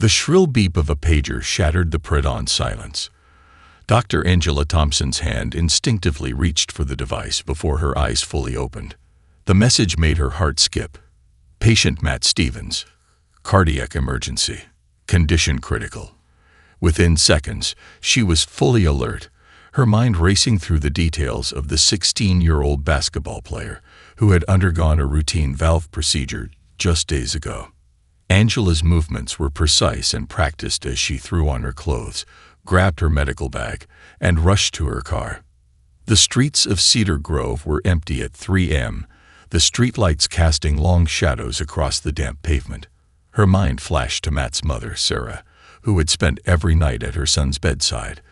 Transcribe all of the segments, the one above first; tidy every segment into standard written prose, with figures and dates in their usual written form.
The shrill beep of a pager shattered the prolonged silence. Dr. Angela Thompson's hand instinctively reached for the device before her eyes fully opened. The message made her heart skip. Patient Matt Stevens. Cardiac emergency. Condition critical. Within seconds, she was fully alert, her mind racing through the details of the 16-year-old basketball player who had undergone a routine valve procedure just days ago. Angela's movements were precise and practiced as she threw on her clothes, grabbed her medical bag, and rushed to her car. The streets of Cedar Grove were empty at 3 a.m., the streetlights casting long shadows across the damp pavement. Her mind flashed to Matt's mother, Sarah, who had spent every night at her son's bedside,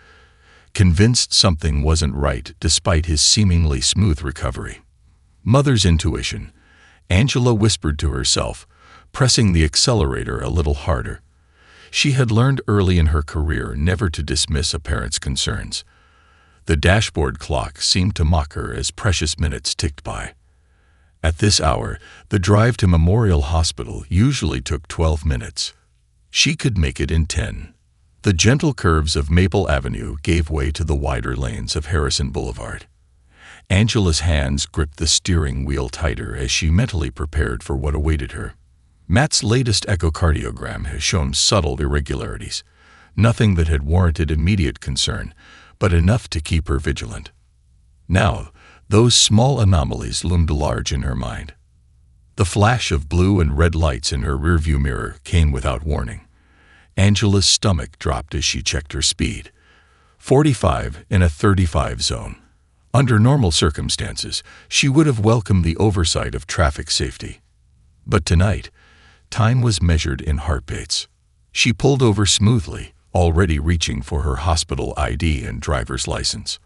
convinced something wasn't right despite his seemingly smooth recovery. Mother's intuition, Angela whispered to herself, pressing the accelerator a little harder. She had learned early in her career never to dismiss a parent's concerns. The dashboard clock seemed to mock her as precious minutes ticked by. At this hour, the drive to Memorial Hospital usually took 12 minutes. She could make it in 10. The gentle curves of Maple Avenue gave way to the wider lanes of Harrison Boulevard. Angela's hands gripped the steering wheel tighter as she mentally prepared for what awaited her. Matt's latest echocardiogram has shown subtle irregularities, nothing that had warranted immediate concern, but enough to keep her vigilant. Now, those small anomalies loomed large in her mind. The flash of blue and red lights in her rearview mirror came without warning. Angela's stomach dropped as she checked her speed. 45 in a 35 zone. Under normal circumstances, she would have welcomed the oversight of traffic safety. But tonight, time was measured in heartbeats. She pulled over smoothly, already reaching for her hospital ID and driver's license.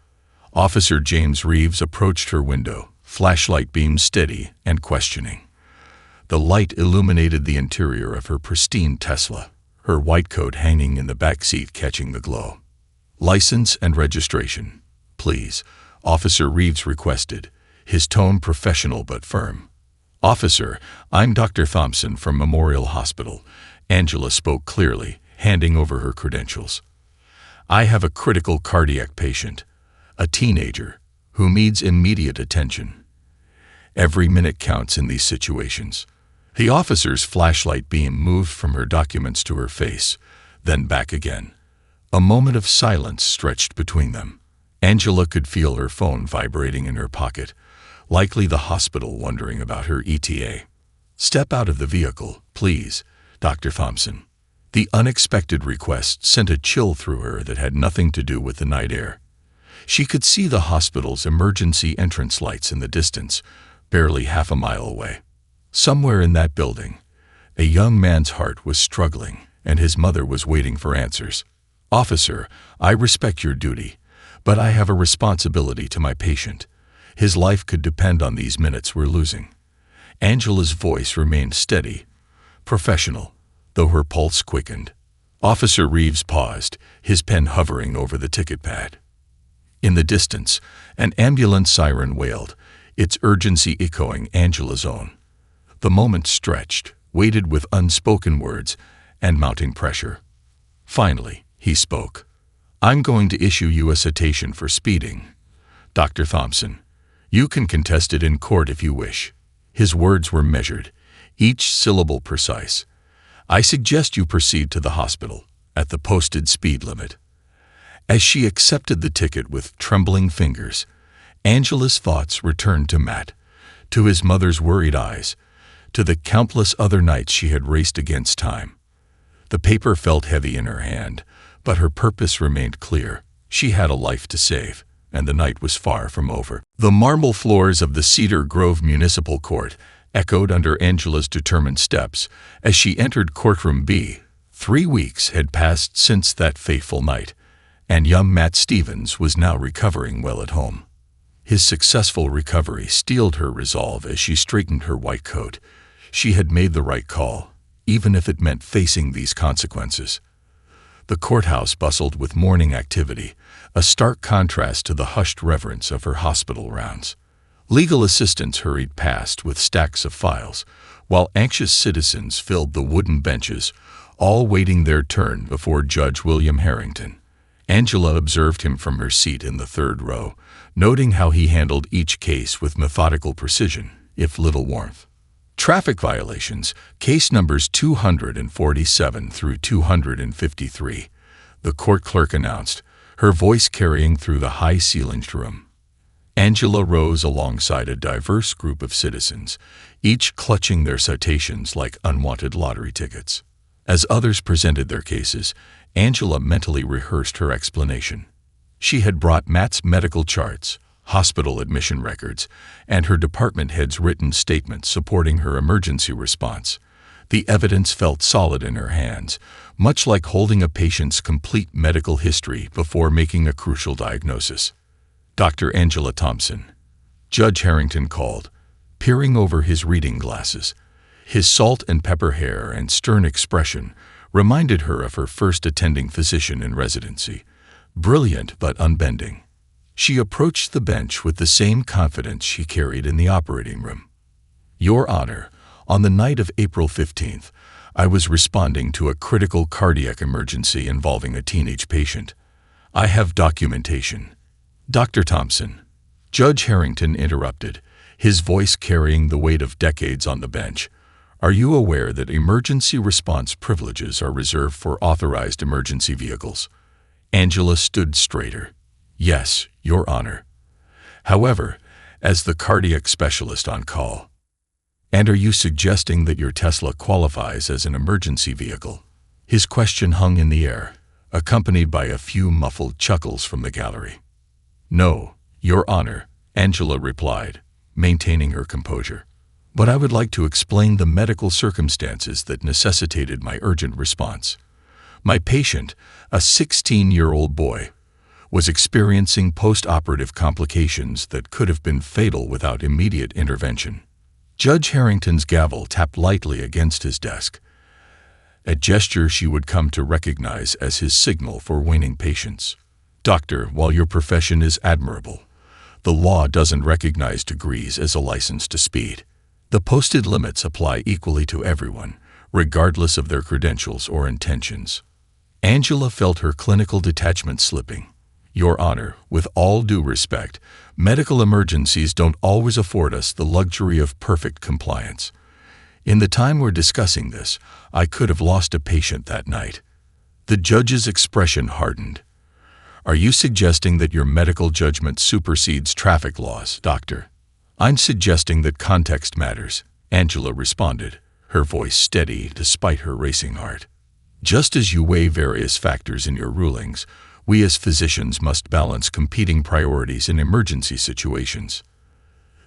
Officer James Reeves approached her window, flashlight beam steady and questioning. The light illuminated the interior of her pristine Tesla, her white coat hanging in the back seat catching the glow. "License and registration, please," Officer Reeves requested, his tone professional but firm. "Officer, I'm Dr. Thompson from Memorial Hospital," Angela spoke clearly, handing over her credentials. "I have a critical cardiac patient, a teenager, who needs immediate attention. Every minute counts in these situations." The officer's flashlight beam moved from her documents to her face, then back again. A moment of silence stretched between them. Angela could feel her phone vibrating in her pocket, likely the hospital wondering about her ETA. "Step out of the vehicle, please, Dr. Thompson." The unexpected request sent a chill through her that had nothing to do with the night air. She could see the hospital's emergency entrance lights in the distance, barely half a mile away. Somewhere in that building, a young man's heart was struggling, and his mother was waiting for answers. "Officer, I respect your duty, but I have a responsibility to my patient. His life could depend on these minutes we're losing." Angela's voice remained steady, professional, though her pulse quickened. Officer Reeves paused, his pen hovering over the ticket pad. In the distance, an ambulance siren wailed, its urgency echoing Angela's own. The moment stretched, weighted with unspoken words and mounting pressure. Finally, he spoke. "I'm going to issue you a citation for speeding, Dr. Thompson. You can contest it in court if you wish." His words were measured, each syllable precise. "I suggest you proceed to the hospital, at the posted speed limit." As she accepted the ticket with trembling fingers, Angela's thoughts returned to Matt, to his mother's worried eyes, to the countless other nights she had raced against time. The paper felt heavy in her hand, but her purpose remained clear. She had a life to save, and the night was far from over. The marble floors of the Cedar Grove Municipal Court echoed under Angela's determined steps as she entered courtroom B. 3 weeks had passed since that fateful night, and young Matt Stevens was now recovering well at home. His successful recovery steeled her resolve as she straightened her white coat. She had made the right call, even if it meant facing these consequences. The courthouse bustled with morning activity, a stark contrast to the hushed reverence of her hospital rounds. Legal assistants hurried past with stacks of files, while anxious citizens filled the wooden benches, all waiting their turn before Judge William Harrington. Angela observed him from her seat in the third row, noting how he handled each case with methodical precision, if little warmth. Traffic violations, case numbers 247 through 253, the court clerk announced, her voice carrying through the high-ceilinged room. Angela rose alongside a diverse group of citizens, each clutching their citations like unwanted lottery tickets. As others presented their cases, Angela mentally rehearsed her explanation. She had brought Matt's medical charts, hospital admission records, and her department head's written statement supporting her emergency response. The evidence felt solid in her hands, much like holding a patient's complete medical history before making a crucial diagnosis. Dr. Angela Thompson. Judge Harrington called, peering over his reading glasses. His salt and pepper hair and stern expression reminded her of her first attending physician in residency, brilliant but unbending. She approached the bench with the same confidence she carried in the operating room. Your Honor, on the night of April 15th, I was responding to a critical cardiac emergency involving a teenage patient. I have documentation. Dr. Thompson. Judge Harrington interrupted, his voice carrying the weight of decades on the bench. Are you aware that emergency response privileges are reserved for authorized emergency vehicles? Angela stood straighter. Yes, Your Honor. However, as the cardiac specialist on call. And are you suggesting that your Tesla qualifies as an emergency vehicle? His question hung in the air, accompanied by a few muffled chuckles from the gallery. No, Your Honor, Angela replied, maintaining her composure. But I would like to explain the medical circumstances that necessitated my urgent response. My patient, a 16-year-old boy, was experiencing post-operative complications that could have been fatal without immediate intervention. Judge Harrington's gavel tapped lightly against his desk, a gesture she would come to recognize as his signal for waning patience. Doctor, while your profession is admirable, the law doesn't recognize degrees as a license to speed. The posted limits apply equally to everyone, regardless of their credentials or intentions. Angela felt her clinical detachment slipping. Your Honor, with all due respect, medical emergencies don't always afford us the luxury of perfect compliance. In the time we're discussing this, I could have lost a patient that night. The judge's expression hardened. Are you suggesting that your medical judgment supersedes traffic laws, Doctor? I'm suggesting that context matters, Angela responded, her voice steady despite her racing heart. Just as you weigh various factors in your rulings, we as physicians must balance competing priorities in emergency situations.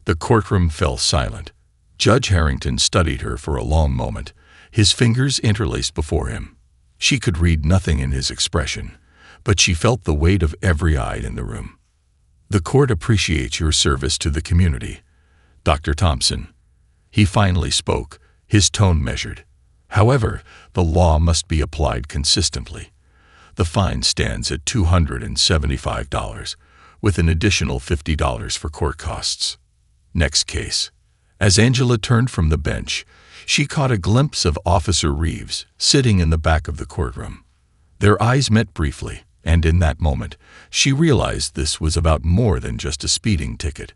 The courtroom fell silent. Judge Harrington studied her for a long moment, his fingers interlaced before him. She could read nothing in his expression, but she felt the weight of every eye in the room. The court appreciates your service to the community, Dr. Thompson. He finally spoke, his tone measured. However, the law must be applied consistently. The fine stands at $275, with an additional $50 for court costs. Next case. As Angela turned from the bench, she caught a glimpse of Officer Reeves sitting in the back of the courtroom. Their eyes met briefly, and in that moment, she realized this was about more than just a speeding ticket.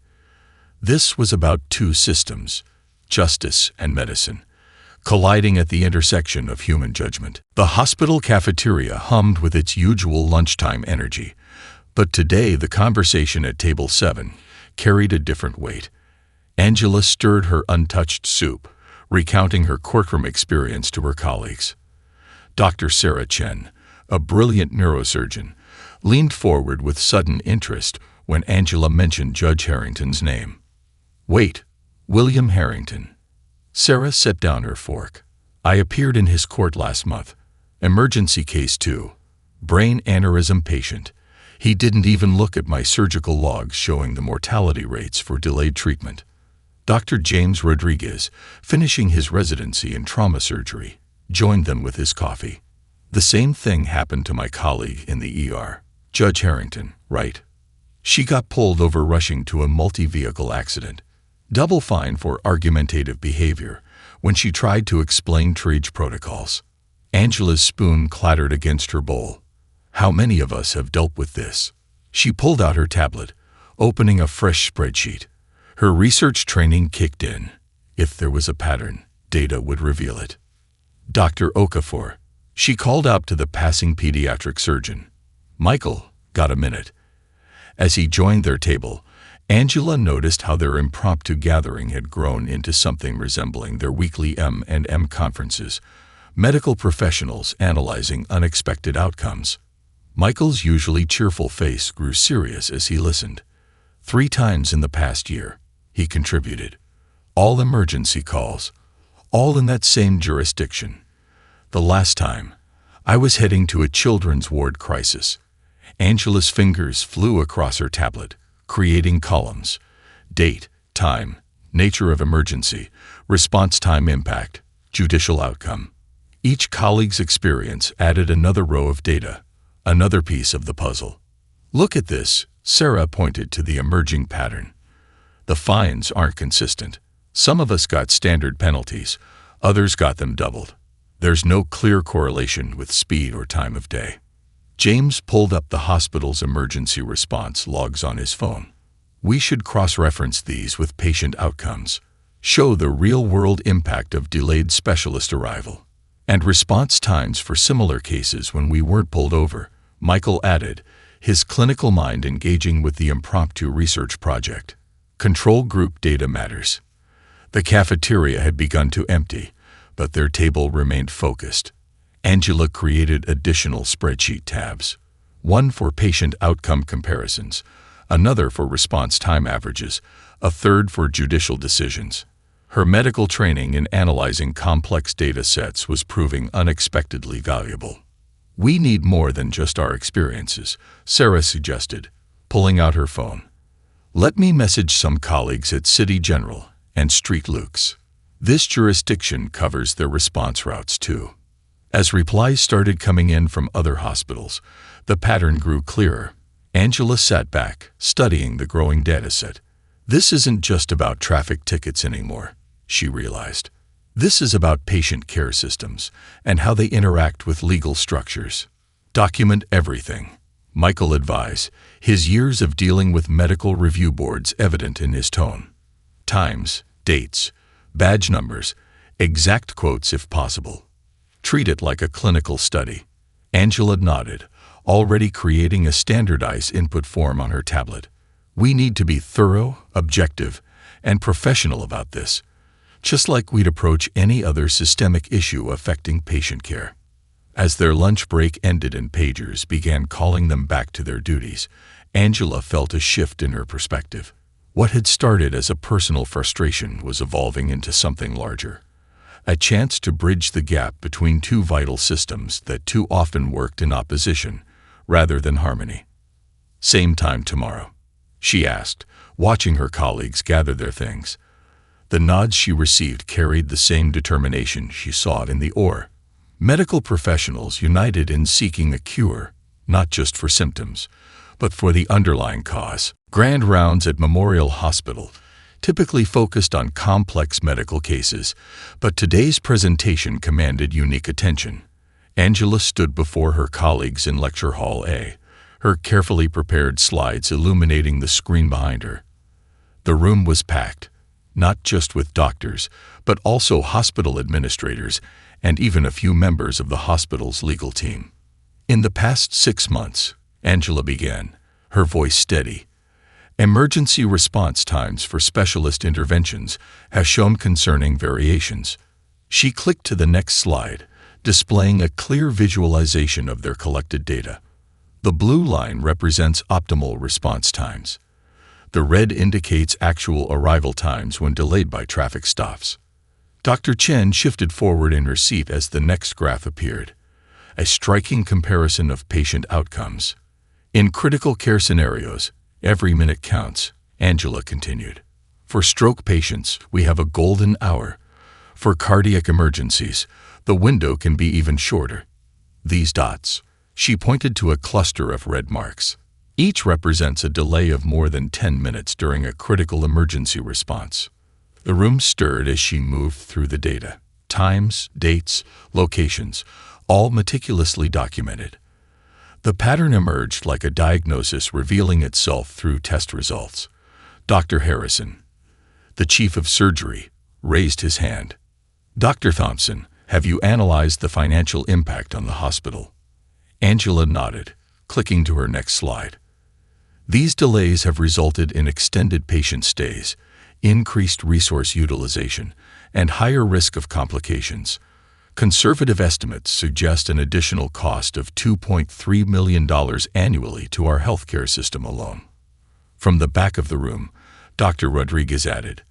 This was about two systems, justice and medicine, colliding at the intersection of human judgment. The hospital cafeteria hummed with its usual lunchtime energy, but today the conversation at table 7 carried a different weight. Angela stirred her untouched soup, recounting her courtroom experience to her colleagues. Dr. Sarah Chen, a brilliant neurosurgeon, leaned forward with sudden interest when Angela mentioned Judge Harrington's name. Wait, William Harrington. Sarah set down her fork. I appeared in his court last month. Emergency case 2. Brain aneurysm patient. He didn't even look at my surgical logs showing the mortality rates for delayed treatment. Dr. James Rodriguez, finishing his residency in trauma surgery, joined them with his coffee. The same thing happened to my colleague in the ER. Judge Harrington, right? She got pulled over rushing to a multi-vehicle accident. Double fine for argumentative behavior when she tried to explain triage protocols. Angela's spoon clattered against her bowl. How many of us have dealt with this? She pulled out her tablet, opening a fresh spreadsheet. Her research training kicked in. If there was a pattern, data would reveal it. Dr. Okafor. She called out to the passing pediatric surgeon. Michael, got a minute? As he joined their table, Angela noticed how their impromptu gathering had grown into something resembling their weekly M&M conferences, medical professionals analyzing unexpected outcomes. Michael's usually cheerful face grew serious as he listened. 3 times in the past year, he contributed. All emergency calls, all in that same jurisdiction. The last time, I was heading to a children's ward crisis. Angela's fingers flew across her tablet, creating columns. Date, time, nature of emergency, response time impact, judicial outcome. Each colleague's experience added another row of data, another piece of the puzzle. Look at this, Sarah pointed to the emerging pattern. The fines aren't consistent. Some of us got standard penalties, others got them doubled. There's no clear correlation with speed or time of day. James pulled up the hospital's emergency response logs on his phone. We should cross-reference these with patient outcomes, show the real-world impact of delayed specialist arrival, and response times for similar cases when we weren't pulled over, Michael added, his clinical mind engaging with the impromptu research project. Control group data matters. The cafeteria had begun to empty, but their table remained focused. Angela created additional spreadsheet tabs, one for patient outcome comparisons, another for response time averages, a third for judicial decisions. Her medical training in analyzing complex data sets was proving unexpectedly valuable. We need more than just our experiences, Sarah suggested, pulling out her phone. Let me message some colleagues at City General and Street Lukes. This jurisdiction covers their response routes too. As replies started coming in from other hospitals, the pattern grew clearer. Angela sat back, studying the growing dataset. This isn't just about traffic tickets anymore, she realized. This is about patient care systems and how they interact with legal structures. Document everything, Michael advised, his years of dealing with medical review boards evident in his tone. Times, dates, badge numbers, exact quotes if possible. Treat it like a clinical study. Angela nodded, already creating a standardized input form on her tablet. We need to be thorough, objective, and professional about this, just like we'd approach any other systemic issue affecting patient care. As their lunch break ended and pagers began calling them back to their duties, Angela felt a shift in her perspective. What had started as a personal frustration was evolving into something larger. A chance to bridge the gap between 2 vital systems that too often worked in opposition rather than harmony. Same time tomorrow, she asked, watching her colleagues gather their things. The nods she received carried the same determination she sought in the OR. Medical professionals united in seeking a cure, not just for symptoms, but for the underlying cause. Grand rounds at Memorial Hospital typically focused on complex medical cases, but today's presentation commanded unique attention. Angela stood before her colleagues in Lecture Hall A, her carefully prepared slides illuminating the screen behind her. The room was packed, not just with doctors, but also hospital administrators and even a few members of the hospital's legal team. In the past 6 months, Angela began, her voice steady, emergency response times for specialist interventions have shown concerning variations. She clicked to the next slide, displaying a clear visualization of their collected data. The blue line represents optimal response times. The red indicates actual arrival times when delayed by traffic stops. Dr. Chen shifted forward in her seat as the next graph appeared, a striking comparison of patient outcomes. In critical care scenarios, every minute counts, Angela continued. For stroke patients, we have a golden hour. For cardiac emergencies, the window can be even shorter. These dots, she pointed to a cluster of red marks. Each represents a delay of more than 10 minutes during a critical emergency response. The room stirred as she moved through the data. Times, dates, locations, all meticulously documented. The pattern emerged like a diagnosis revealing itself through test results. Dr. Harrison, the chief of surgery, raised his hand. Dr. Thompson, have you analyzed the financial impact on the hospital? Angela nodded, clicking to her next slide. These delays have resulted in extended patient stays, increased resource utilization, and higher risk of complications. Conservative estimates suggest an additional cost of $2.3 million annually to our healthcare system alone. From the back of the room, Dr. Rodriguez added,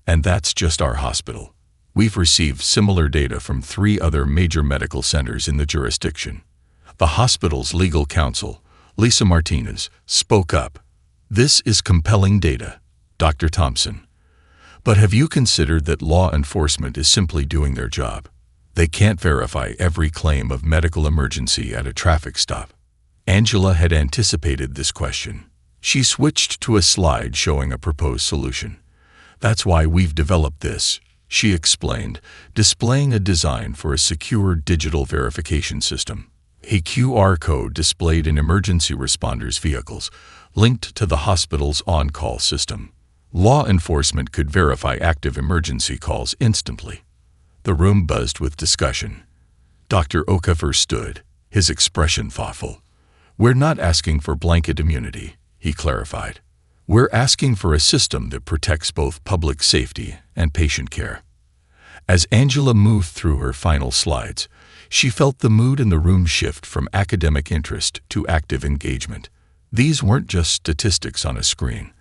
and that's just our hospital. We've received similar data from 3 other major medical centers in the jurisdiction. The hospital's legal counsel, Lisa Martinez, spoke up. This is compelling data, Dr. Thompson. But have you considered that law enforcement is simply doing their job? They can't verify every claim of medical emergency at a traffic stop. Angela had anticipated this question. She switched to a slide showing a proposed solution. That's why we've developed this, she explained, displaying a design for a secure digital verification system. A QR code displayed in emergency responders' vehicles, linked to the hospital's on-call system. Law enforcement could verify active emergency calls instantly. The room buzzed with discussion. Dr. Okafor stood, his expression thoughtful. We're not asking for blanket immunity, he clarified. We're asking for a system that protects both public safety and patient care. As Angela moved through her final slides, she felt the mood in the room shift from academic interest to active engagement. These weren't just statistics on a screen.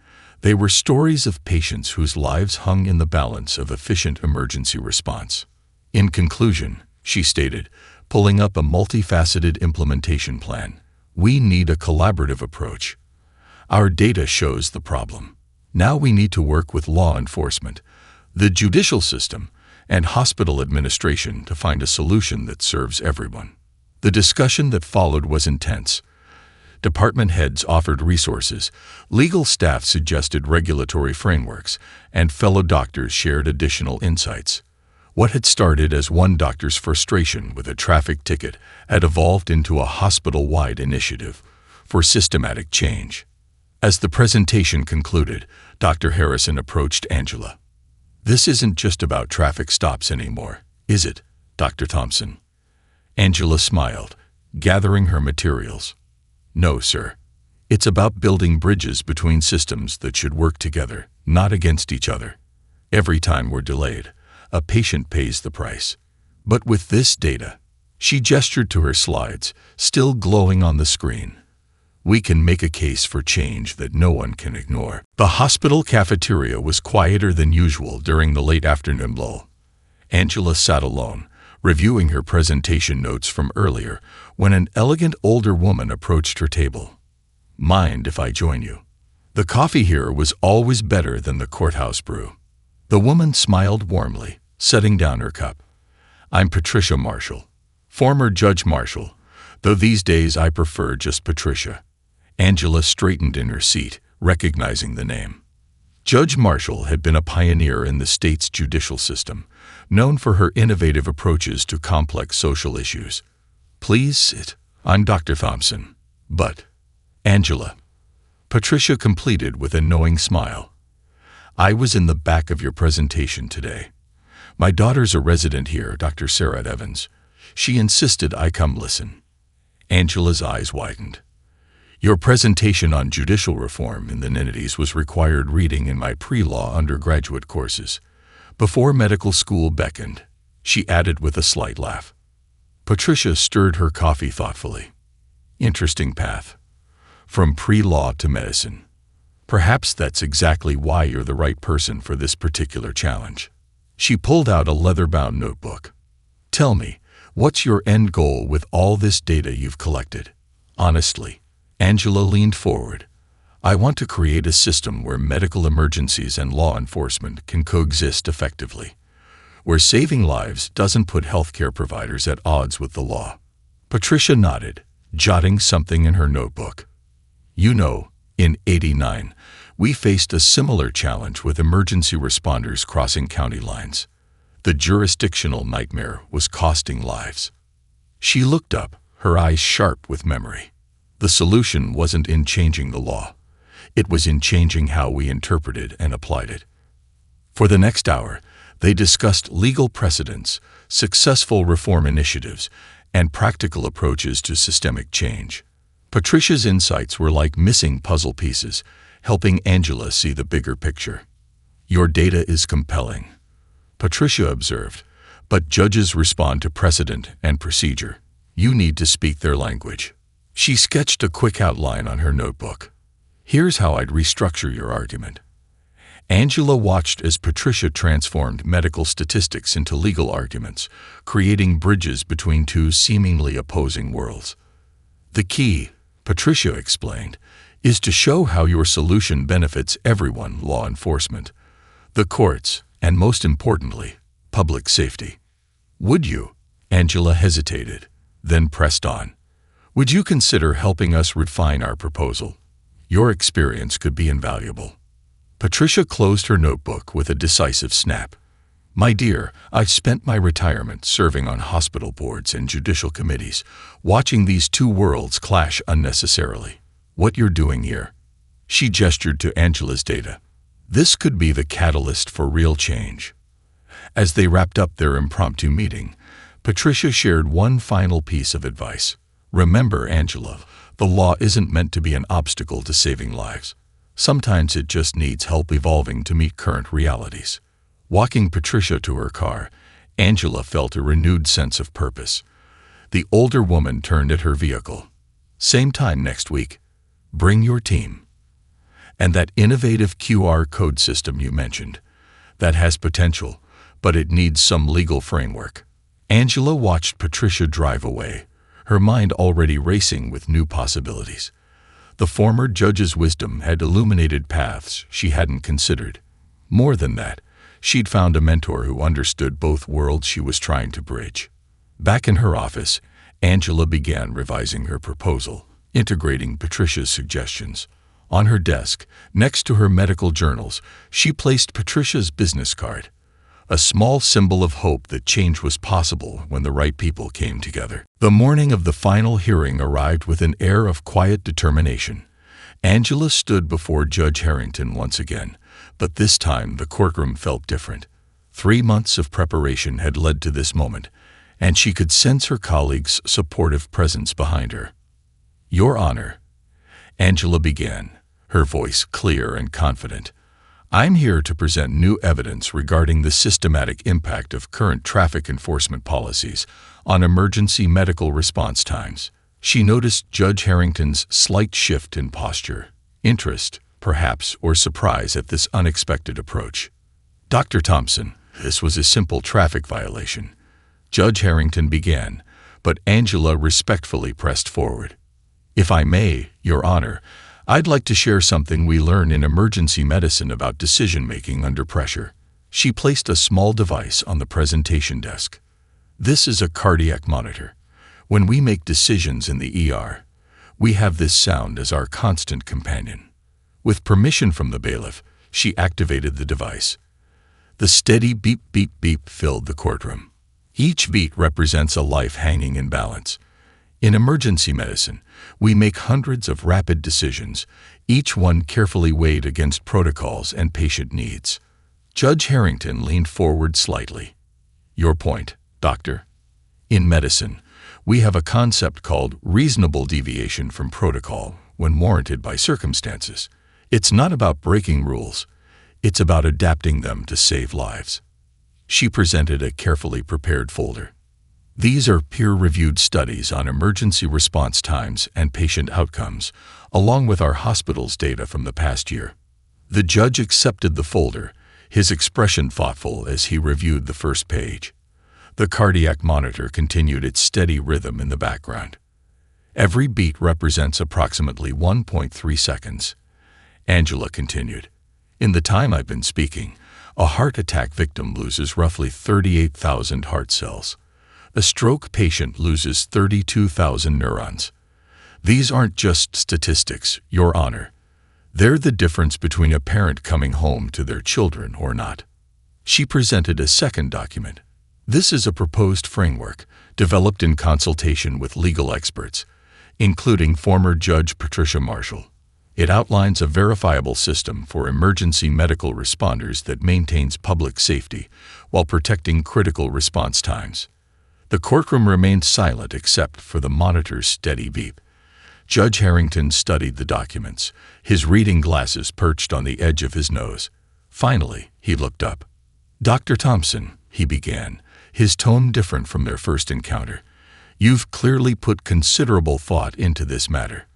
They were stories of patients whose lives hung in the balance of efficient emergency response. In conclusion, she stated, pulling up a multifaceted implementation plan, we need a collaborative approach. Our data shows the problem. Now we need to work with law enforcement, the judicial system, and hospital administration to find a solution that serves everyone. The discussion that followed was intense. Department heads offered resources, legal staff suggested regulatory frameworks, and fellow doctors shared additional insights. What had started as one doctor's frustration with a traffic ticket had evolved into a hospital-wide initiative for systematic change. As the presentation concluded, Dr. Harrison approached Angela. This isn't just about traffic stops anymore, is it, Dr. Thompson? Angela smiled, gathering her materials. No, sir. It's about building bridges between systems that should work together, not against each other. Every time we're delayed, a patient pays the price. But with this data, she gestured to her slides, still glowing on the screen. We can make a case for change that no one can ignore. The hospital cafeteria was quieter than usual during the late afternoon lull. Angela sat alone, reviewing her presentation notes from earlier, when an elegant older woman approached her table. Mind if I join you? The coffee here was always better than the courthouse brew. The woman smiled warmly, setting down her cup. I'm Patricia Marshall, former Judge Marshall, though these days I prefer just Patricia. Angela straightened in her seat, recognizing the name. Judge Marshall had been a pioneer in the state's judicial system, known for her innovative approaches to complex social issues. Please sit. I'm Dr. Thompson. But, Angela, Patricia completed with a knowing smile. I was in the back of your presentation today. My daughter's a resident here, Dr. Sarah Evans. She insisted I come listen. Angela's eyes widened. Your presentation on judicial reform in the Ninities was required reading in my pre-law undergraduate courses. Before medical school beckoned, she added with a slight laugh. Patricia stirred her coffee thoughtfully. Interesting path. From pre-law to medicine. Perhaps that's exactly why you're the right person for this particular challenge. She pulled out a leather-bound notebook. Tell me, what's your end goal with all this data you've collected? Honestly, Angela leaned forward. I want to create a system where medical emergencies and law enforcement can coexist effectively, where saving lives doesn't put healthcare providers at odds with the law. Patricia nodded, jotting something in her notebook. You know, in '89, we faced a similar challenge with emergency responders crossing county lines. The jurisdictional nightmare was costing lives. She looked up, her eyes sharp with memory. The solution wasn't in changing the law. It was in changing how we interpreted and applied it. For the next hour, they discussed legal precedents, successful reform initiatives, and practical approaches to systemic change. Patricia's insights were like missing puzzle pieces, helping Angela see the bigger picture. "Your data is compelling," Patricia observed, "but judges respond to precedent and procedure. You need to speak their language." She sketched a quick outline on her notebook. "Here's how I'd restructure your argument." Angela watched as Patricia transformed medical statistics into legal arguments, creating bridges between two seemingly opposing worlds. "The key," Patricia explained, "is to show how your solution benefits everyone: law enforcement, the courts, and most importantly, public safety." "Would you?" Angela hesitated, then pressed on. "Would you consider helping us refine our proposal? Your experience could be invaluable." Patricia closed her notebook with a decisive snap. "My dear, I've spent my retirement serving on hospital boards and judicial committees, watching these two worlds clash unnecessarily. What you're doing here," she gestured to Angela's data, "this could be the catalyst for real change." As they wrapped up their impromptu meeting, Patricia shared one final piece of advice. "Remember, Angela, the law isn't meant to be an obstacle to saving lives. Sometimes it just needs help evolving to meet current realities." Walking Patricia to her car, Angela felt a renewed sense of purpose. The older woman turned at her vehicle. "Same time next week. Bring your team. And that innovative QR code system you mentioned, that has potential, but it needs some legal framework." Angela watched Patricia drive away, her mind already racing with new possibilities. The former judge's wisdom had illuminated paths she hadn't considered. More than that, she'd found a mentor who understood both worlds she was trying to bridge. Back in her office, Angela began revising her proposal, integrating Patricia's suggestions. On her desk, next to her medical journals, she placed Patricia's business card, a small symbol of hope that change was possible when the right people came together. The morning of the final hearing arrived with an air of quiet determination. Angela stood before Judge Harrington once again, but this time the courtroom felt different. 3 months of preparation had led to this moment, and she could sense her colleagues' supportive presence behind her. "Your Honor," Angela began, her voice clear and confident, "I'm here to present new evidence regarding the systematic impact of current traffic enforcement policies on emergency medical response times." She noticed Judge Harrington's slight shift in posture, interest, perhaps, or surprise at this unexpected approach. "Dr. Thompson, this was a simple traffic violation," Judge Harrington began, but Angela respectfully pressed forward. "If I may, Your Honor, I'd like to share something we learn in emergency medicine about decision-making under pressure." She placed a small device on the presentation desk. "This is a cardiac monitor. When we make decisions in the ER, we have this sound as our constant companion." With permission from the bailiff, she activated the device. The steady beep, beep, beep filled the courtroom. Each beat represents a life hanging in balance. In emergency medicine, we make hundreds of rapid decisions, each one carefully weighed against protocols and patient needs. Judge Harrington leaned forward slightly. "Your point, Doctor. In medicine, we have a concept called reasonable deviation from protocol when warranted by circumstances. It's not about breaking rules. It's about adapting them to save lives." She presented a carefully prepared folder. "These are peer-reviewed studies on emergency response times and patient outcomes, along with our hospital's data from the past year." The judge accepted the folder, his expression thoughtful as he reviewed the first page. The cardiac monitor continued its steady rhythm in the background. "Every beat represents approximately 1.3 seconds. Angela continued. "In the time I've been speaking, a heart attack victim loses roughly 38,000 heart cells. A stroke patient loses 32,000 neurons. These aren't just statistics, Your Honor. They're the difference between a parent coming home to their children or not." She presented a second document. This is a proposed framework developed in consultation with legal experts, including former Judge Patricia Marshall. It outlines a verifiable system for emergency medical responders that maintains public safety while protecting critical response times. The courtroom remained silent except for the monitor's steady beep. Judge Harrington studied the documents, his reading glasses perched on the edge of his nose. Finally, he looked up. "Dr. Thompson," he began, his tone different from their first encounter, "you've clearly put considerable thought into this matter.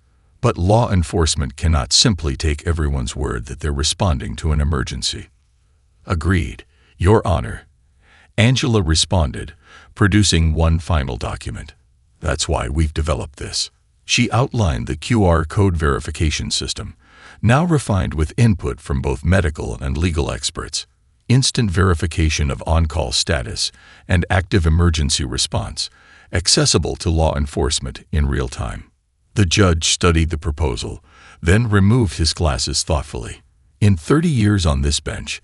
But law enforcement cannot simply take everyone's word that they're responding to an emergency." "Agreed, Your Honor," Angela responded, producing one final document. "That's why we've developed this." She outlined the QR code verification system, now refined with input from both medical and legal experts, instant verification of on-call status, and active emergency response, accessible to law enforcement in real time. The judge studied the proposal, then removed his glasses thoughtfully. "In 30 years on this bench,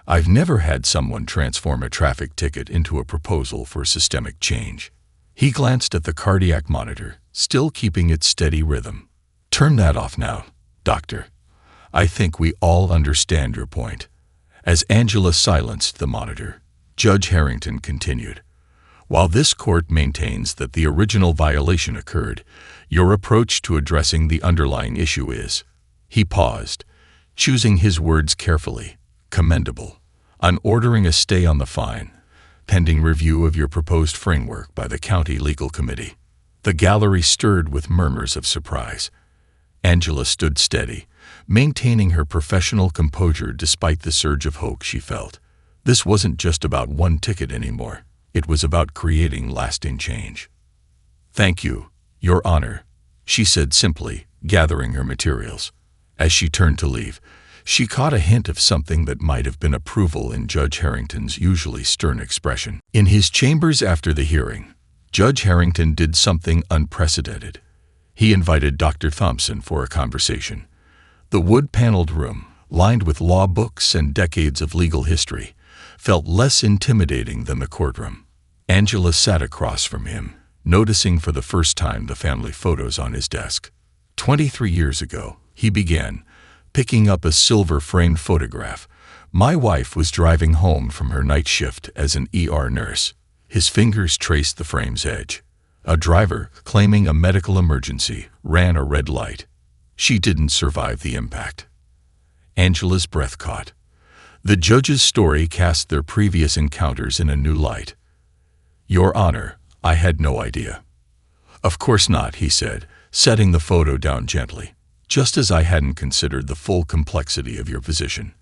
I've never had someone transform a traffic ticket into a proposal for systemic change." He glanced at the cardiac monitor, still keeping its steady rhythm. "Turn that off now, Doctor. I think we all understand your point." As Angela silenced the monitor, Judge Harrington continued, "While this court maintains that the original violation occurred, your approach to addressing the underlying issue is," he paused, choosing his words carefully, "commendable. On ordering a stay on the fine, pending review of your proposed framework by the county legal committee." The gallery stirred with murmurs of surprise. Angela stood steady, maintaining her professional composure despite the surge of hope she felt. This wasn't just about one ticket anymore. It was about creating lasting change. "Thank you, Your Honor," she said simply, gathering her materials. As she turned to leave, she caught a hint of something that might have been approval in Judge Harrington's usually stern expression. In his chambers after the hearing, Judge Harrington did something unprecedented. He invited Dr. Thompson for a conversation. The wood-paneled room, lined with law books and decades of legal history, felt less intimidating than the courtroom. Angela sat across from him, noticing for the first time the family photos on his desk. 23 years ago, he began, picking up a silver-framed photograph. "My wife was driving home from her night shift as an ER nurse." His fingers traced the frame's edge. "A driver, claiming a medical emergency, ran a red light. She didn't survive the impact." Angela's breath caught. The judge's story cast their previous encounters in a new light. "Your Honor, I had no idea." "Of course not," he said, setting the photo down gently. "Just as I hadn't considered the full complexity of your position.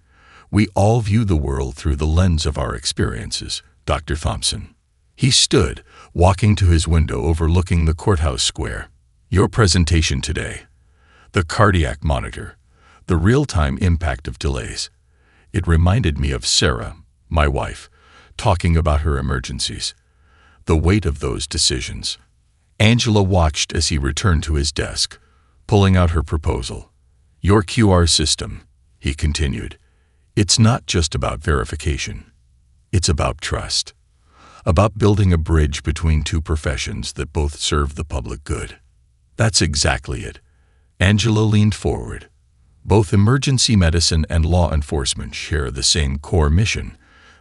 We all view the world through the lens of our experiences, Dr. Thompson." He stood, walking to his window overlooking the courthouse square. "Your presentation today. The cardiac monitor. The real-time impact of delays. It reminded me of Sarah, my wife, talking about her emergencies. The weight of those decisions." Angela watched as he returned to his desk, pulling out her proposal. "Your QR system," he continued. "It's not just about verification. It's about trust. About building a bridge between two professions that both serve the public good." "That's exactly it." Angela leaned forward. "Both emergency medicine and law enforcement share the same core mission,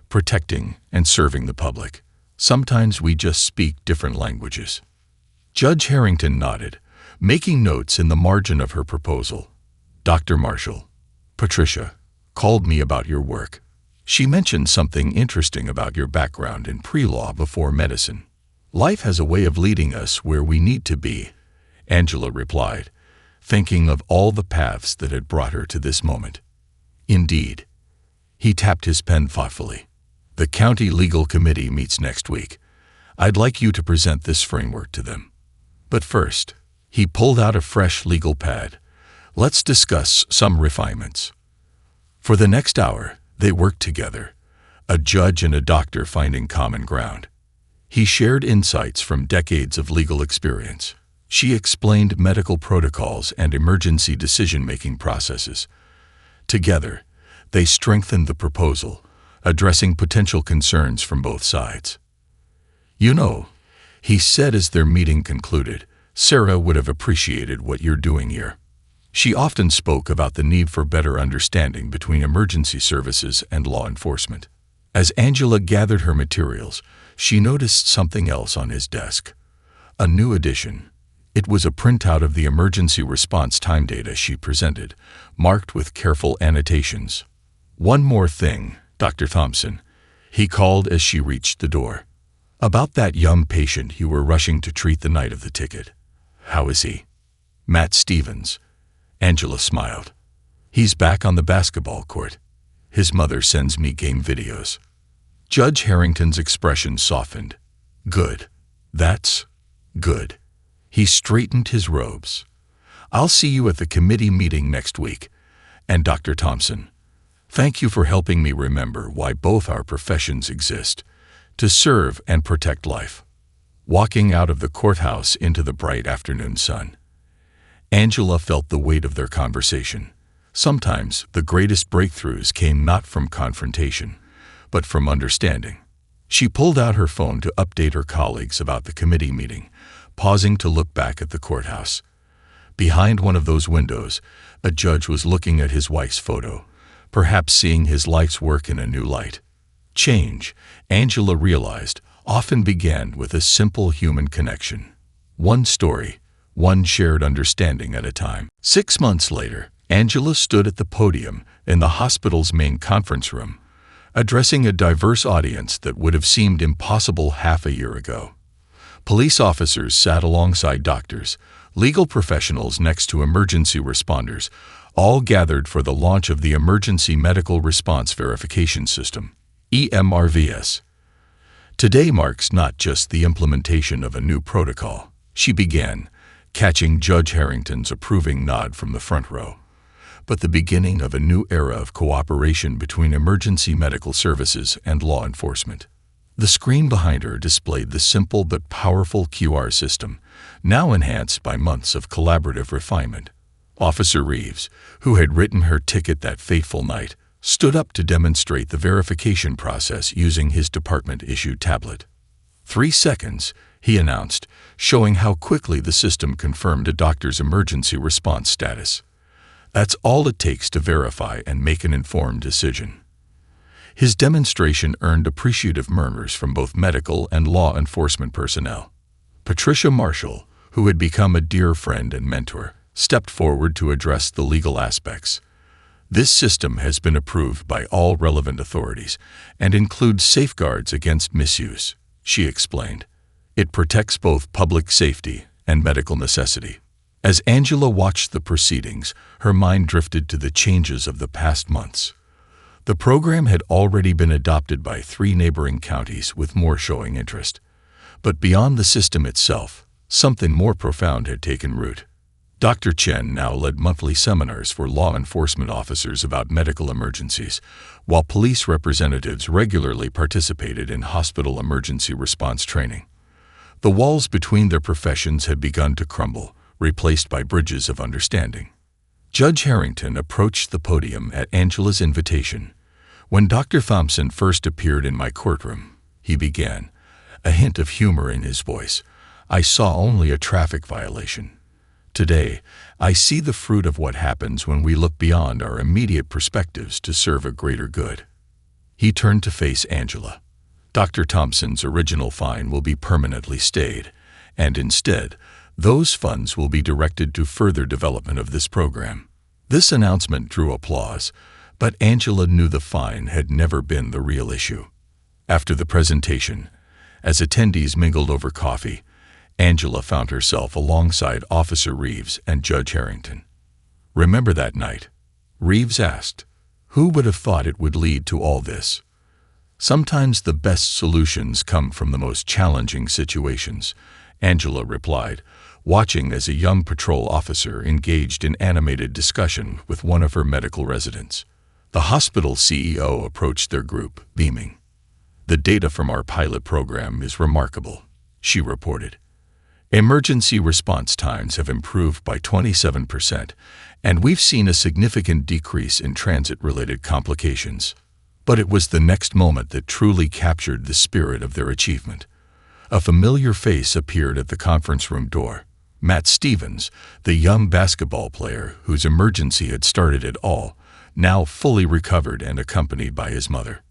protecting and serving the public. Sometimes we just speak different languages." Judge Harrington nodded, making notes in the margin of her proposal. "Dr. Marshall, Patricia, called me about your work. She mentioned something interesting about your background in pre-law before medicine." "Life has a way of leading us where we need to be," Angela replied, thinking of all the paths that had brought her to this moment. "Indeed." He tapped his pen thoughtfully. "The county legal committee meets next week. I'd like you to present this framework to them. But first," he pulled out a fresh legal pad, "let's discuss some refinements." For the next hour, they worked together, a judge and a doctor finding common ground. He shared insights from decades of legal experience. She explained medical protocols and emergency decision-making processes. Together, they strengthened the proposal, addressing potential concerns from both sides. "You know," he said as their meeting concluded, "Sarah would have appreciated what you're doing here." She often spoke about the need for better understanding between emergency services and law enforcement. As Angela gathered her materials, she noticed something else on his desk. A new addition. It was a printout of the emergency response time data she presented, marked with careful annotations. "One more thing, Dr. Thompson," he called as she reached the door. "About that young patient you were rushing to treat the night of the ticket. How is he?" "Matt Stevens." Angela smiled. "He's back on the basketball court. His mother sends me game videos." Judge Harrington's expression softened. "Good. That's good." He straightened his robes. "I'll see you at the committee meeting next week. And Dr. Thompson, thank you for helping me remember why both our professions exist, to serve and protect life." Walking out of the courthouse into the bright afternoon sun, Angela felt the weight of their conversation. Sometimes the greatest breakthroughs came not from confrontation, but from understanding. She pulled out her phone to update her colleagues about the committee meeting, pausing to look back at the courthouse. Behind one of those windows, a judge was looking at his wife's photo, perhaps seeing his life's work in a new light. Change, Angela realized, often began with a simple human connection. One story, one shared understanding at a time. 6 months later, Angela stood at the podium in the hospital's main conference room, addressing a diverse audience that would have seemed impossible half a year ago. Police officers sat alongside doctors, legal professionals next to emergency responders, all gathered for the launch of the Emergency Medical Response Verification System, EMRVS. Today marks not just the implementation of a new protocol, she began, catching Judge Harrington's approving nod from the front row, but the beginning of a new era of cooperation between emergency medical services and law enforcement. The screen behind her displayed the simple but powerful QR system, now enhanced by months of collaborative refinement. Officer Reeves, who had written her ticket that fateful night, stood up to demonstrate the verification process using his department-issued tablet. 3 seconds, he announced, showing how quickly the system confirmed a doctor's emergency response status. That's all it takes to verify and make an informed decision. His demonstration earned appreciative murmurs from both medical and law enforcement personnel. Patricia Marshall, who had become a dear friend and mentor, stepped forward to address the legal aspects. "This system has been approved by all relevant authorities and includes safeguards against misuse," she explained. "It protects both public safety and medical necessity." As Angela watched the proceedings, her mind drifted to the changes of the past months. The program had already been adopted by 3 neighboring counties, with more showing interest. But beyond the system itself, something more profound had taken root. Dr. Chen now led monthly seminars for law enforcement officers about medical emergencies, while police representatives regularly participated in hospital emergency response training. The walls between their professions had begun to crumble, replaced by bridges of understanding. Judge Harrington approached the podium at Angela's invitation. "When Dr. Thompson first appeared in my courtroom," he began, a hint of humor in his voice, "I saw only a traffic violation. Today, I see the fruit of what happens when we look beyond our immediate perspectives to serve a greater good." He turned to face Angela. "Dr. Thompson's original fine will be permanently stayed, and instead, those funds will be directed to further development of this program." This announcement drew applause, but Angela knew the fine had never been the real issue. After the presentation, as attendees mingled over coffee, Angela found herself alongside Officer Reeves and Judge Harrington. "Remember that night?" Reeves asked. "Who would have thought it would lead to all this?" "Sometimes the best solutions come from the most challenging situations," Angela replied, watching as a young patrol officer engaged in animated discussion with one of her medical residents. The hospital CEO approached their group, beaming. "The data from our pilot program is remarkable," she reported. "Emergency response times have improved by 27%, and we've seen a significant decrease in transit-related complications." But it was the next moment that truly captured the spirit of their achievement. A familiar face appeared at the conference room door. Matt Stevens, the young basketball player whose emergency had started it all, now fully recovered and accompanied by his mother.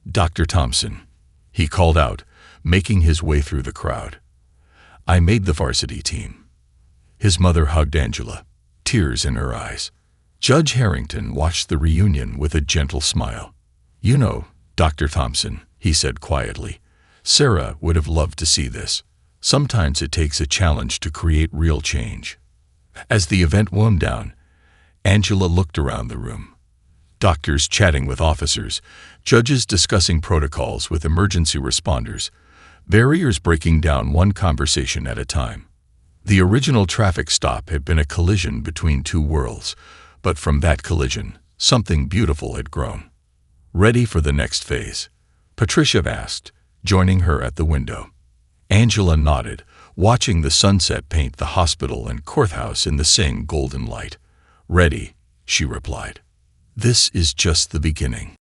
"Dr. Thompson," he called out, making his way through the crowd. "I made the varsity team." His mother hugged Angela, tears in her eyes. Judge Harrington watched the reunion with a gentle smile. "You know, Dr. Thompson," he said quietly, "Sarah would have loved to see this. Sometimes it takes a challenge to create real change." As the event wound down, Angela looked around the room. Doctors chatting with officers, judges discussing protocols with emergency responders, barriers breaking down one conversation at a time. The original traffic stop had been a collision between two worlds, but from that collision, something beautiful had grown. "Ready for the next phase?" Patricia asked, joining her at the window. Angela nodded, watching the sunset paint the hospital and courthouse in the same golden light. "Ready," she replied. "This is just the beginning."